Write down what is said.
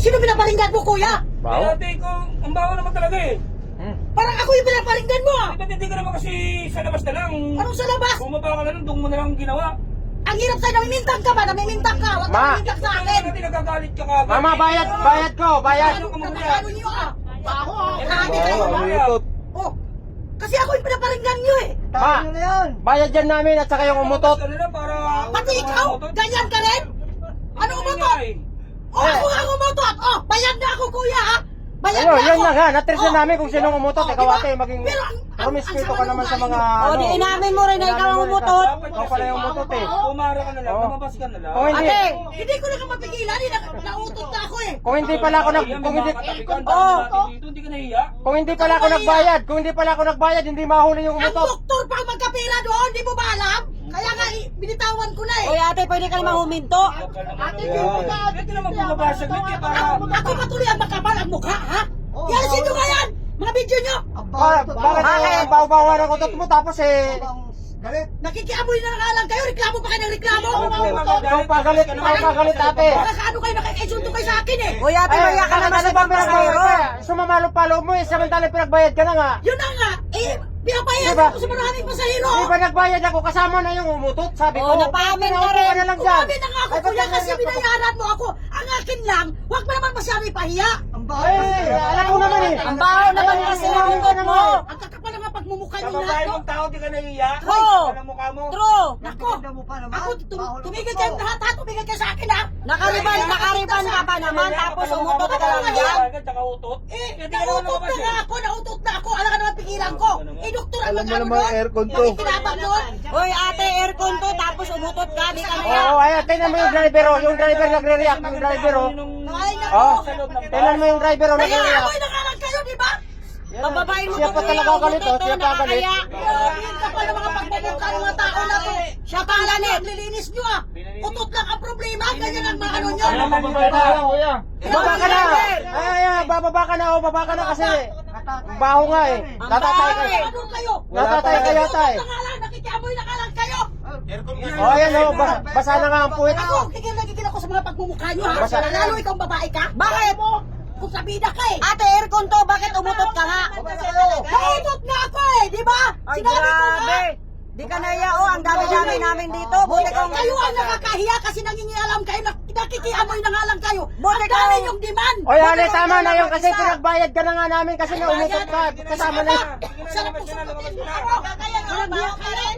Sino pinaparinggan mo, kuya? Baho? Ate ko, ang baho naman talaga eh. Parang ako yung pinaparinggan mo, ah. Ba't hindi ka naman kasi sa labas na lang? Anong sa labas? Bumaba ka na lang, doon mo na lang ginawa. Ang hirap sa'yo, namimintang ka ba? Namimintang ka. Huwag ka Ma. namimintang sa akin. Hindi nagagalit ka kagad. Mama, bayad ko, bayad. Ano niyo, ah? Baho, ah. Eh, Grabe baho, kayo. baho. Oh, kasi ako yung pinaparinggan niyo, eh. Ma, bayad yan namin at saka yung umutot. Basta nila para... Pati ikaw, ganyan ka rin? Ano umutot? Nangyari? Oh, ako nga umutot. Oh, bayad na ako, kuya, ha? Bayad Ayun, na yan ako. na nga, natres na namin kung sinong umutot. Oh, Ikaw diba? ate, maging Pero ang promiscuous sama ka ng naman sa ugali mga... mo. O, di inamin mo rin na ikaw ang umutot. Dapat Ikaw pala yung umutot eh. Pumara ka na lang, Oo. lumabas ka na lang. Kung hindi, Ate, Hindi ko na ka mapigilan, nautot na ako, eh. kung hindi pala ako Hindi ka nahiya. kung hindi pala ako nagbayad, hindi mahuli yung Ang umutot. doktor pa ang magkapira doon, di mo ba alam? Kaya nga, binitawan ko na, eh. Oy ate, pwede ka naman huminto. Ito naman bumabasag nito eh, para... Ako patuloy ang makapal ang mukha, ha? Yan, sino nga yan? Mga video nyo? Bakit ang bawa-bawa ng utot mo tapos eh... Nakikiamoy na nga lang kayo, reklamo pa kayo ng reklamo. Ikaw pagalit ate. Nakakaano kayo, nakikaisunto kayo sa akin, eh. Oy ate, maya ka naman sa pampasero. Sumamalo-palo mo eh, samantalang pinagbayad ka na nga. Yun na nga, pinabayad Diba? ako sa maraming pasahero. Di ba nagbayad ako kasama na yung umutot? Sabi ko, Oo, napaamin ka rin. na lang dyan. Kumabi na nga ako, Ay, kuya, ba't kasi ganyan? binayaran mo ako. Ang akin lang, huwag mo naman masyado ipahiya. Ay, alam mo naman eh. Ang baho naman kasi ng umutot mo. Ang kakapal ng mga pagmumukha Sa nyo lahat, babae no? mong tao, di ka nahiya. Oo. Ang mukha mo. True. Nako, ako, tumigil kayong lahat, ha? Tumigil kayo sa akin, ha? Nakariban ka pa naman tapos umutot ka lang yan. Tsaka utot. Nautot na nga ako, nautot na ako. Alam ka naman pigilan ko. Doktor ang Alam mo mag-ano naman, doon. aircon to. Nakikinabang doon. Oy ate, aircon to tapos umutot ka, di ka Oo, naya. ay, tingnan mo yung driver oh. Yung driver nagre-react, yung driver oh. Ay, nako. Oh, tingnan mo yung driver oh, Kaya nagre-react. amoy na nga lang kayo, di ba? Pababain mo Siya to pa talaga galit oh, siya pa galit. nakakaya. Yan ka pala mga pagmumukha ng mga tao na to. Siya pa ang galit. Ang lilinis nyo, ah. Utot lang ang problema. Ganyan ang mga ano nyo. Baba ka na! Ay, bababa ka na oh, baba ka na kasi. Baho nga eh. Natatay ka. Ano kayo? Natatay ka yata eh. Utot na nga lang, nakikiamoy na nga lang kayo. Oh, ayan oh, basa na nga ang puwet. Ako, kikil ako sa mga pagmumukha nyo, ha? Basta- Lalo ikaw babae ka. Bakit? Kung sabida ka, eh. Ate, aircon to, bakit umutot ka nga? Nautot nga ako, eh, di ba? Ay, Sinabi ko nga. grabe. Di ka naya, oh, ang dami-dami namin dito. Buti kang... Kayo ang nakakahiya kasi nangingialam kayo, nakikiamoy na nga lang kayo. Buti Ang dami ka- yung demand. Oy, Ale, tama na yun kasi pinagbayad ka na nga namin kasi naumutot ka. Kasama na yun. Sarap ko sa putin mo. Kaya nga, baho ka rin.